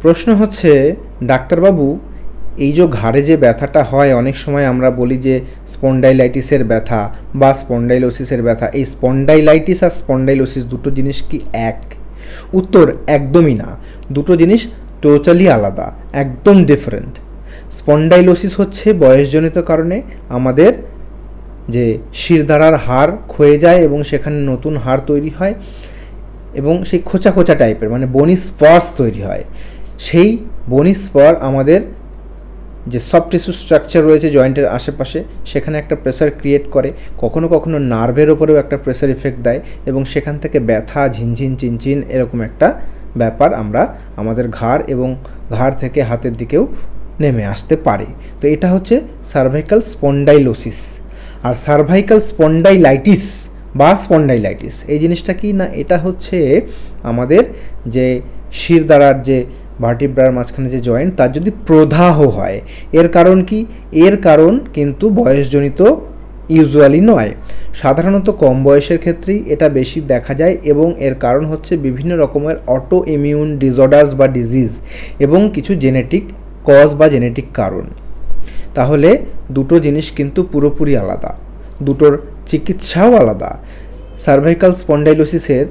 প্রশ্ন হচ্ছে, ডাক্তারবাবু এই যে ঘাড়ে যে ব্যথাটা হয়, অনেক সময় আমরা বলি যে স্পন্ডাইলাইটিসের ব্যথা বা স্পন্ডাইলোসিসের ব্যথা, এই স্পন্ডাইলাইটিস আর স্পন্ডাইলোসিস দুটো জিনিস কি এক? উত্তর, একদমই না। দুটো জিনিস টোটালি আলাদা, একদম ডিফারেন্ট। স্পন্ডাইলোসিস হচ্ছে বয়সজনিত কারণে আমাদের যে শিরদাঁড়ার হাড় ক্ষয়ে যায় এবং সেখানে নতুন হাড় তৈরি হয় এবং সেই খোঁচা খোঁচা টাইপের, মানে বনি স্পর্স তৈরি হয়। সেই বনি স্পর আমাদের যে সফট টিস্যু স্ট্রাকচার রয়েছে জয়েন্টের আশেপাশে, সেখানে একটা প্রেসার ক্রিয়েট করে, কখনো কখনো নার্ভের ওপরেও একটা প্রেসার ইফেক্ট দেয় এবং সেখান থেকে ব্যথা, ঝিনঝিন, চিনচিন এরকম একটা ব্যাপার আমরা আমাদের ঘাড় এবং ঘাড় থেকে হাতের দিকেও নেমে আসতে পারে। তো এটা হচ্ছে সার্ভাইকাল স্পন্ডাইলোসিস। আর সার্ভাইকাল স্পন্ডাইলাইটিস বা স্পন্ডাইলাইটিস এই জিনিসটা কি না, এটা হচ্ছে আমাদের যে শিরদাঁড়ার যে ভার্টিব্রার মাঝখানে যে জয়েন্ট, তার যদি প্রদাহ হয়। এর কারণ কি? এর কারণ কিন্তু বয়সজনিত ইউজুয়ালি নয়, সাধারণত কম বয়সের ক্ষেত্রেই এটা বেশি দেখা যায় এবং এর কারণ হচ্ছে বিভিন্ন রকমের অটো ইমিউন ডিসঅর্ডার্স বা ডিজিজ এবং কিছু জেনেটিক কজ বা জেনেটিক কারণ। তাহলে দুটো জিনিস কিন্তু পুরোপুরি আলাদা, দুটোর চিকিৎসাও আলাদা। সার্ভাইকাল স্পন্ডাইলোসিসের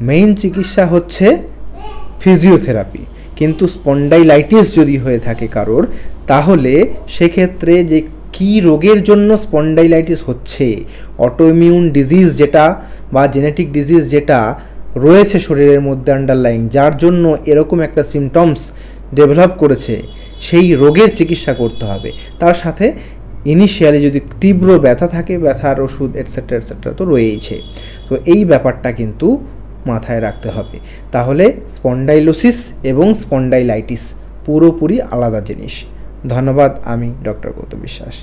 মেইন চিকিৎসা হচ্ছে ফিজিওথেরাপি, কিন্তু স্পন্ডাইলাইটিস যদি হয়ে থাকে কারোর, তাহলে সেক্ষেত্রে যে কী রোগের জন্য স্পন্ডাইলাইটিস হচ্ছে, অটোইমিউন ডিজিজ যেটা বা জেনেটিক ডিজিজ যেটা রয়েছে শরীরের মধ্যে আন্ডারলাইং, যার জন্য এরকম একটা সিমটমস ডেভেলপ করেছে, সেই রোগের চিকিৎসা করতে হবে। তার সাথে ইনিশিয়ালি যদি তীব্র ব্যথা থাকে, ব্যথার ওষুধ এটসেট্রা এটসেট্রা তো রয়েইছে। তো এই ব্যাপারটা কিন্তু মাথায় রাখতে হবে। তাহলে স্পন্ডাইলোসিস এবং স্পন্ডাইলাইটিস পুরোপুরি আলাদা জিনিস। ধন্যবাদ। আমি ডক্টর গৌতম বিশ্বাস।